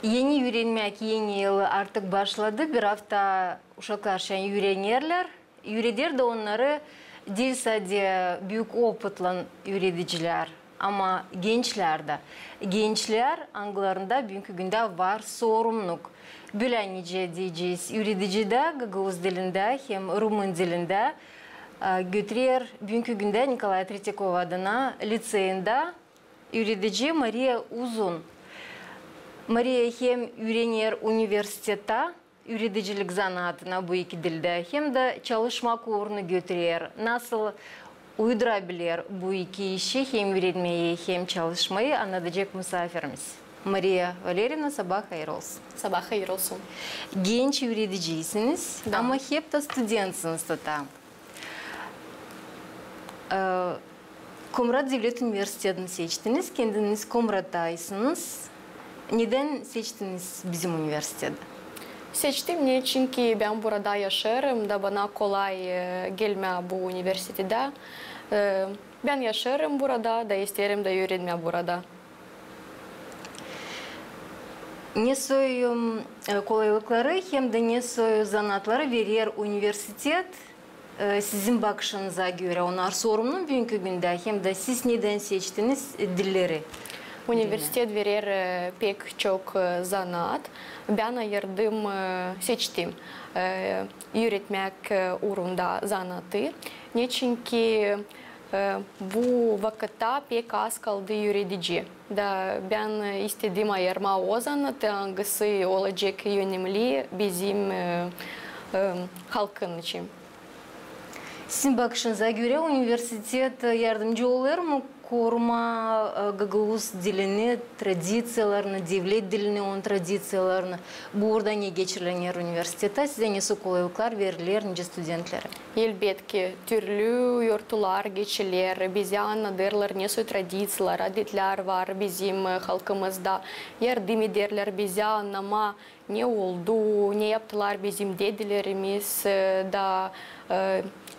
Yeni öğrenmek yeni yıl artık başladı. Bir hafta uşaklar şen öğrenirler. Öğretir de onları dil sadece büyük opıtlan öğreticiler. Ama gençler anglarında bugünkü günde var sorumluluk. Bülenice diyeceğiz. Öğreticide Gagavuz dilinde hem Rumun dilinde götürür. Bugünkü günde Nikolay Tretyakov adına liseyinde öğretici Maria Uzun. Maria hem öğrenir üniversitede öğreticilik zanatına bu iki dilde hem de çalışma kurunu götürür. Nasıl uydurabilir bu iki işi hem öğrenmeyi hem çalışmayı anlatacak misafirimiz. Maria Valerievna sabah hayır olsun. Sabah hayır olsun. Genç öğreticisiniz ama hep de studentsiniz da. Komrat Devlet Üniversitesi'ni seçtiniz. Kendiniz Komrat'taysınız. Neden seçtiniz bizim üniversitede? Seçtim niye? Çünkü ben burada yaşarım da bana kolay gelme bu üniversitede. Ben yaşarım burada da isterim de öğrenme burada. Ne soyu kolaylıkları hem de ne soyu zanatları verir üniversitet sizin bakışınıza göre. Onlar sorumlu bugünkü günde hem de siz neden seçtiniz dilleri? Üniversitet verir pek çok zanat. Ben ayırdım, seçtim öğretmek uğrunda zanatı. Ne çünkü bu vakitte pek az kaldı öğretici. Da ben istedim ayırma o zanatı hangisi olacak önemli bizim halkın için. Sizin bakışınıza göre üniversitet yardımcı olur mu? Koruma Gagavuz dilini, tradisiyalarını, devlet dilini, onun tradisiyalarını burada ne geçirilir üniversitede? Size ne kolaylıklar verilir nice studentlere? Elbette türlü yurtlar geçilir, bize anlatırlar ne tradisiyalar, adetler var bizim halkımızda. Yardım ederler bize anlama ne oldu, ne yaptılar bizim dedelerimiz da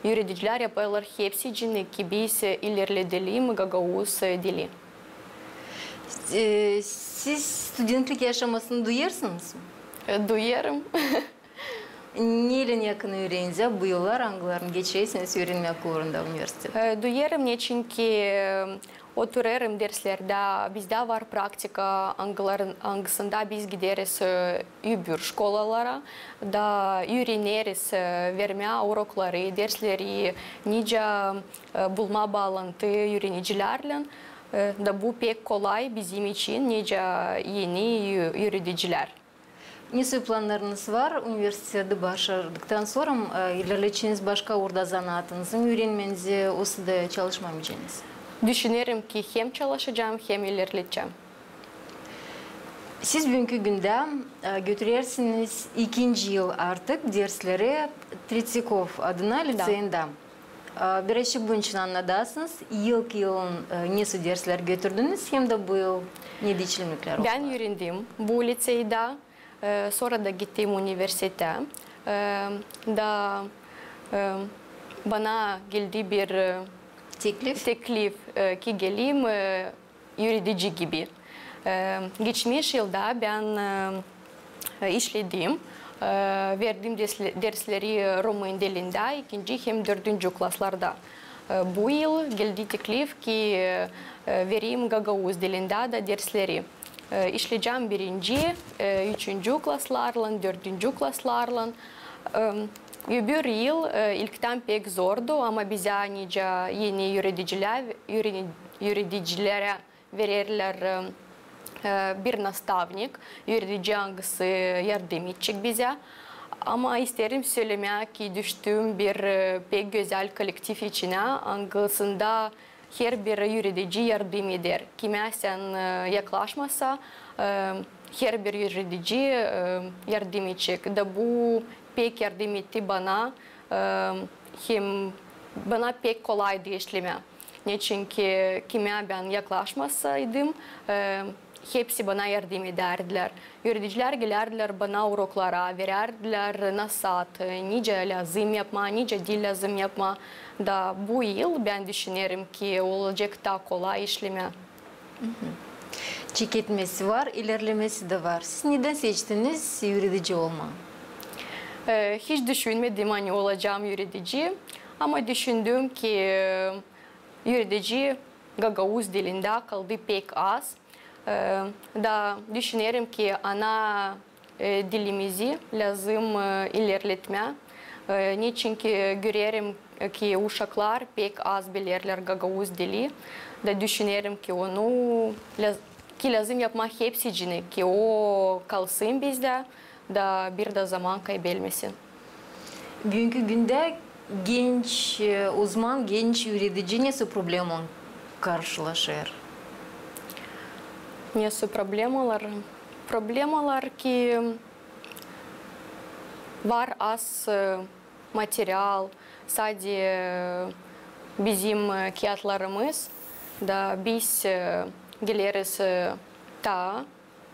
öğreticiler yaparlar hepsi için ki biz ilerleyelim Gagavuz dili. Siz studentlik yaşamasını duyuyorsunuz mu? Duyarım. Neyle yakın öğrenince bu yıllar hangilerini geçiyorsunuz öğrenmek uğrunda üniversitede? Duyarım ne çünkü otururum derslerde, bizde var praktika, hangisinde biz gideriz öbür şkolalara da öğreniriz verme urokları, dersleri, nice bulma bağlantı öğrenicilerle da bu pek kolay bizim için nice yeni öğreticiler. Ne planlarınız var? Üniversitede başardıktan sonra ilerleyeceğiniz başka orada zanaatınızı öğrenmenizi, o sırada çalışmamayacağınız? Düşünüyorum ki hem çalışacağım hem ilerleyeceğim. Siz bugünkü günde götürürsünüz ikinci yıl artık dersleri Tretyakov adına liseyinde. Birazcık bunun için anladınız. İlk yılın ne dersler götürdünüz hem de bu yıl ne değişiklikler oldu? Ben öğrendim bu liseyde. Sonra da gittim üniversiteye. Da bana geldi bir teklif ki geleyim öğretici gibi. Geçmiş yılda ben işledim. Verdim dersleri Rumun dilinde ikinci hem dördüncü klaslarda. Bu yıl geldi teklif ki vereyim Gagavuz dilinde de dersleri. İşleyeceğim birinci, üçüncü klaslarla, dördüncü klaslarla. Öbür yıl ilkten pek zordu ama bize nice yeni öğreticilere verirler bir nastavnik, öğretici hangisi yardım edecek bize. Ama isterim söylemek ki düştüğüm bir pek güzel kolektif içine hangisinde her bir öğretici yardım eder. Kime sen yaklaşmasa her bir öğretici yardım edecek. Da bu pek yardım etti bana. Hem bana pek kolaydı işleme. Ne çünkü kime ben yaklaşmasaydım hepsi bana yardım ederdiler. Öğreticiler gelirdiler bana uroklara, verirdiler nasat, nice lazım yapma, nice dil lazım yapma. Da bu yıl ben düşünüyorum ki olacak daha kolay işleme. Çeketmesi var, ilerlemesi de var. Siz neden seçtiniz yürütücü olma? Hiç düşünmedim hani olacağım yürütücü. Ama düşündüm ki yürütücü Gagavuz dilinde kaldı pek az. Da düşünüyorum ki ana dilimizi lazım ilerletme. Niçin ki görüyorum ki uşaklar pek az bilirler Gagavuz dili. Da düşünüyorum ki onu lazım yapmak hepsini ki o kalsın bizde da bir de zaman kaybetmesin. Bugünkü günde genç uzman, genç yürütücü nasıl problemle karşılaşır? Nasıl problemalar? Problemalar ki var az materyal, sadece bizim kağıtlarımız da biz geliriz ta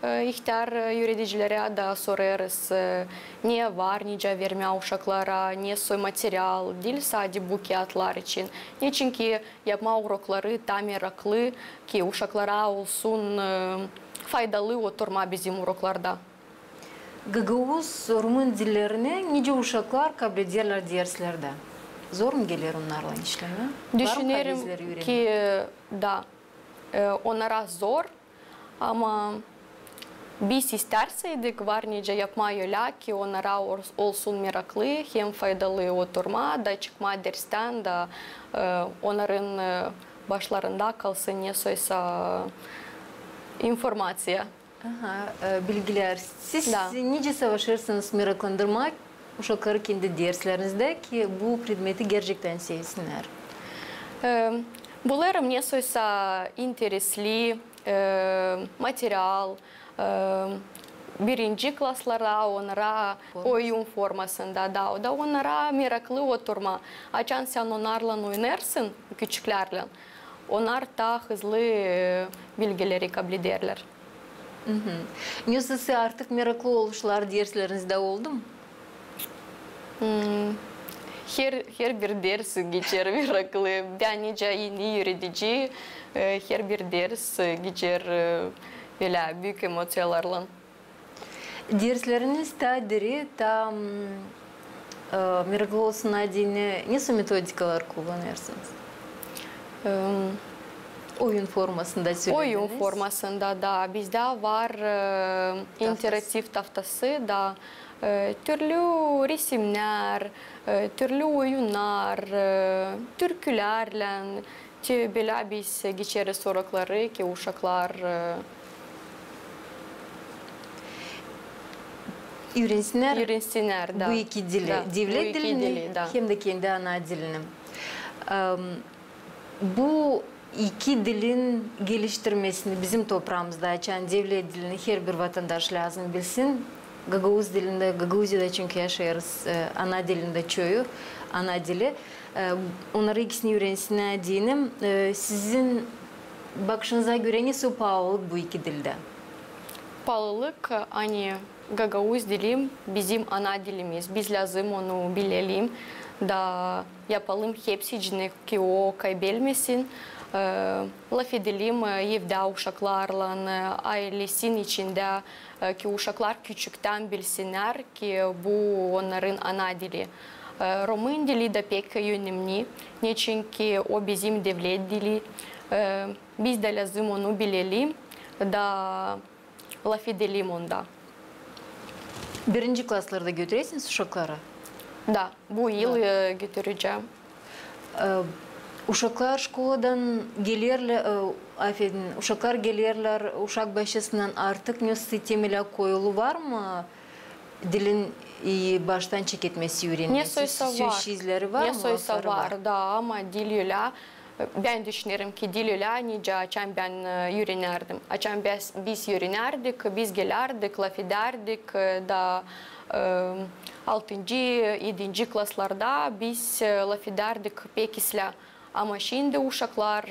ihtar yöneticilere da sorarız ne var, nice verme uşaklara, nasıl materyal değil sadece bu kağıtlar için. Niçin ki yapma urokları tam meraklı ki uşaklara olsun faydalı oturma bizim uroklarda. Gagavuz, Rumun dillerini nice uşaklar kabul ederler derslerde. Zor mu gelir onlarla işlemi? Düşünüyorum ki da onlara zor ama biz isterseydik var nice yapma yolu ki onlara olsun meraklı hem faydalı oturma da çıkma dersten da onların başlarında kalsın nesiyse informasiya. Bilgiler. Siz nice savaşırsınız meraklandırmak uşakları kendi derslerinizde ki bu predmeti gerçekten sevsinler. Bularım nesiyse interesli materyal, birinci klaslara onlara oyun formasında da onlara meraklı oturma. Açan sen onlarla oynarsın küçüklerle. Onlar daha hızlı bilgileri kabul ederler. Nasıl artık meraklı oluşlar derslerinizde oldu mu? Her bir ders geçer meraklı. Ben nice yeni yürütücü her bir ders geçer böyle büyük emosiyalarla. Dersleriniz ta diri, ta meraklı olsun adine nasıl metodikalar kullanırsınız? Oyun formasında söylediniz. Oyun formasında da bizde var interaktif tahtası da türlü resimler, türlü oyunlar, türkülerle böyle biz geçeriz soruları ki uşaklar öğrensinler da. Bu iki dili, devlet dilini hem de kendi ana dilini. Bu iki dilin geliştirmesini bizim toprağımızda açan devlet dilini her bir vatandaş lazım bilsin. Gagavuz dilinde, Gagavuz'da çünkü yaşarız, ana dilinde çoğu, ana dili. Onları ikisini öğrensinler diyelim. Sizin bakışınıza göre nasıl pahalılık bu iki dilde? Pahalılık, hani Gagavuz dilim bizim ana dilimiz. Biz lazım onu bilelim da yapalım hepsini ki o kaybetmesin. Laf edelim evde uşaklarla, ailesinin içinde ki uşaklar küçükten bilsinler ki bu onların ana dili. Rumun dili de pek önemli. Niçin ki o bizim devlet dili. Biz de lazım onu bilelim da laf edelim onda. Birinci klaslarda götürüyorsunuz uşakları? Da, bu yıl götüreceğim. Uşaklar şkoladan gelirler, uşaklar gelirler, uşak başısından artık nasıl temele koyulu var mı? Dilin baştan çeketmesi öğrenmesi, izleri var mı? Nesiyse var da ama dil yöla, ben düşünüyorum ki dil yöla nice açan ben öğrenirdim. Açan biz öğrenirdik, biz gelirdik, laf ederdik da 6. 7. klaslarda biz laf ederdik pekisle. Ama şimdi uşaklar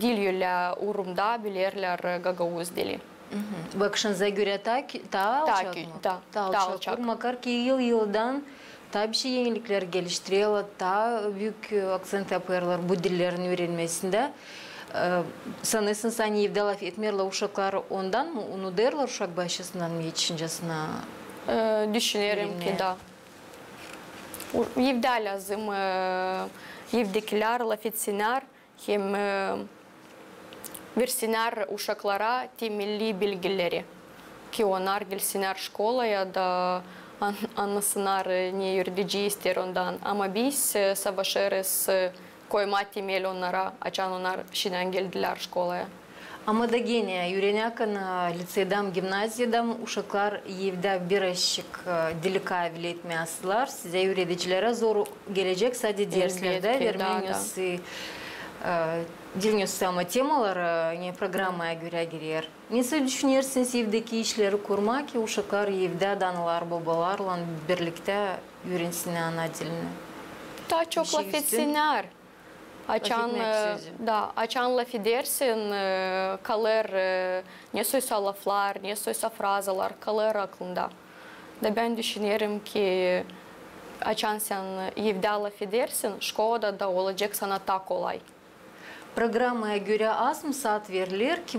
dil yöla urumda bilirler Gagavuz dili. Bakışınıza göre daha alçak mı? Daha alçak. Makar ki yıldan tabii şey yenilikler geliştiriyorlar, daha büyük akcent yapıyorlar bu dillerin öğrenmesinde. Sanırsın sen evde laf etmerler uşaklar ondan mı? Onu derler uşak başısından mı yetişincesine? Düşünerim ki da. Evde lazım. Evdekiler laf etsinler. Hem versinler uşaklara temelli bilgileri. Ki onlar gelsinler şkolaya da anlasınlar ne yürüdücü ister ondan. Ama biz savaşırız koyma temel onlara. Açan onlar şimdiden geldiler şkolaya. Ama da gene yüreğine liseyden, gimnazyadan uşaklar evde birazcık dili kabil etmezler. Size öğreticilere zor gelecek sadece derslerde vermenizi dinliyorsa ama temalar ne programaya göre girer. Nasıl düşünürsünüz evdeki işleri kurmak ki uşaklar evde analar babalarla birlikte öğrensinler ana dilini? Daha çok laf etsinler. Açan laf edersin, kalır ne soysa laflar, ne soysa frazalar kalır aklında. Da ben düşünüyorum ki açan sen evde laf edersin, şkolada da olacak sana daha kolay. Programaya göre az mı saat verilir ki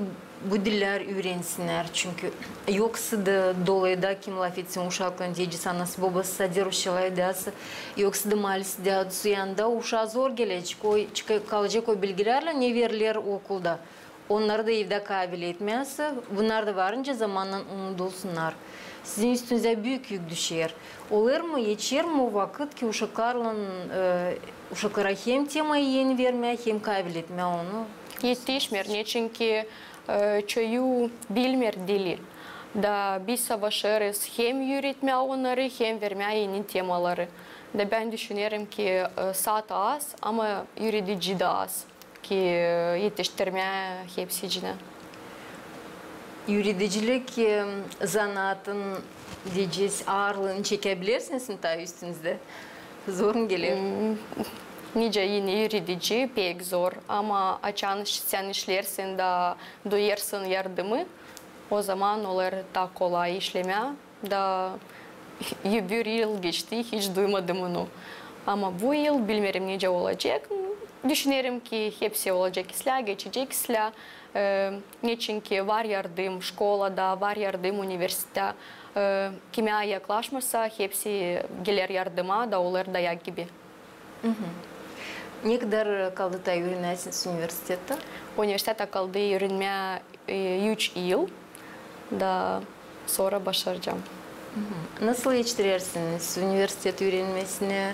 bu diller öğrensinler çünkü yoksa da dolayda kim laf etsin uşakların diyeceğiz anası babası sadiruşçalar edası yoksa da maalesef de yanında uşağa zor gelecek kalacak o bilgilerle ne verilir okulda. Onları da evde kabil etmezse bunlar da varınca zamanla unutulsunlar. Sizin üstünüze büyük yük düşer. Olur mu, geçer mi o vakit ki uşaklara hem temayı yeni vermeye hem kabil etmeye onu? Yetişmer. Ne çünkü çoğu bilmer dili. Da biz savaşırız hem öğretmeye onları hem vermeye yeni temaları. Da ben düşünüyorum ki saat az ama öğretici de az. Ki yetiştirmeye hepsicine. Yürüdücülük zanaatın diyeceğiz ağırlığını çekebilirsiniz mi ta üstünüzde? Zor mu geliyor? Nice yine yürüdücü pek zor ama açan sen işlersin da duyarsın yardımı o zaman olur daha kolay işleme da bir yıl geçti hiç duymadım onu. Ama bu yıl bilmiyorum nice olacak. Düşünüyorum ki hepsi olacak isla, geçecek isla. Ne çünkü var yardım şkolada, var yardım üniversitede. Kime yaklaşmasa hepsi gelir yardıma da olur dayak gibi. Ne kadar kaldı da öğrenirsiniz üniversitede? Üniversitede kaldı öğrenmeye 3 yıl da sonra başaracağım. Nasıl yetiştirirsiniz üniversite öğrenmesine,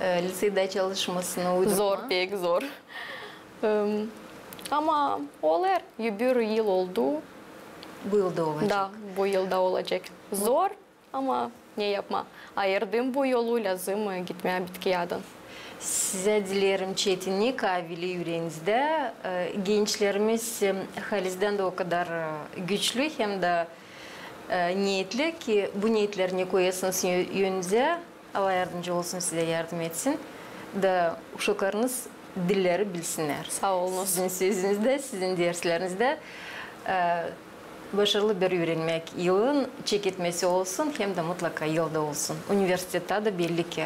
lisede çalışmasına uydurma? Zor, pek zor. Ama olur. Bir yıl oldu. Bu yılda olacak. Da, bu yılda olacak. Zor ama ne yapma. Ayırdım bu yolu lazım gitmeye Bitkiyadan. Size dilerim çetinliği kavili yüreğinizde. Gençlerimiz halizden de o kadar güçlü hem de niyetli ki bu niyetlerini koyasınız yönünüze. Allah yardımcı olsun, size yardım etsin. Da uşaklarınız dilleri bilsinler. Sağ olun. Sizin sözünüzde, sizin derslerinizde başarılı bir öğrenmek yılın çekitmesi olsun hem de mutlaka yılda olsun. Üniversitede de belli ki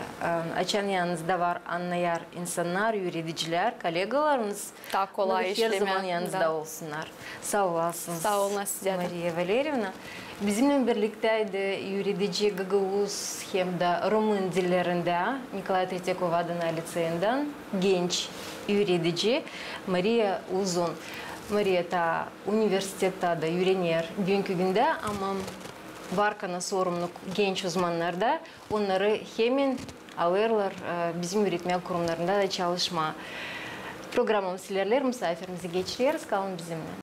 açan yanınızda var anlayan insanlar, öğreticiler, kolegalarınız. Daha kolay işleme. Her zaman yanınızda olsunlar. Sağ olasınız. Sağ olun size de. Maria Valerievna. Bizimle birlikteydi yürütici Gagavuz hem de Rumun dillerinde Nikolay Tretyakov adına liseyinden genç yürütici Maria Uzun. Maria da üniversitede de öğrenir bugünkü günde ama varkana sorumluluk genç uzmanlarda onları hemen alırlar bizim öğretmen kurumlarında da çalışma. Programımız ilerler, misafirimizi geçiriyoruz. Kalın bizimle.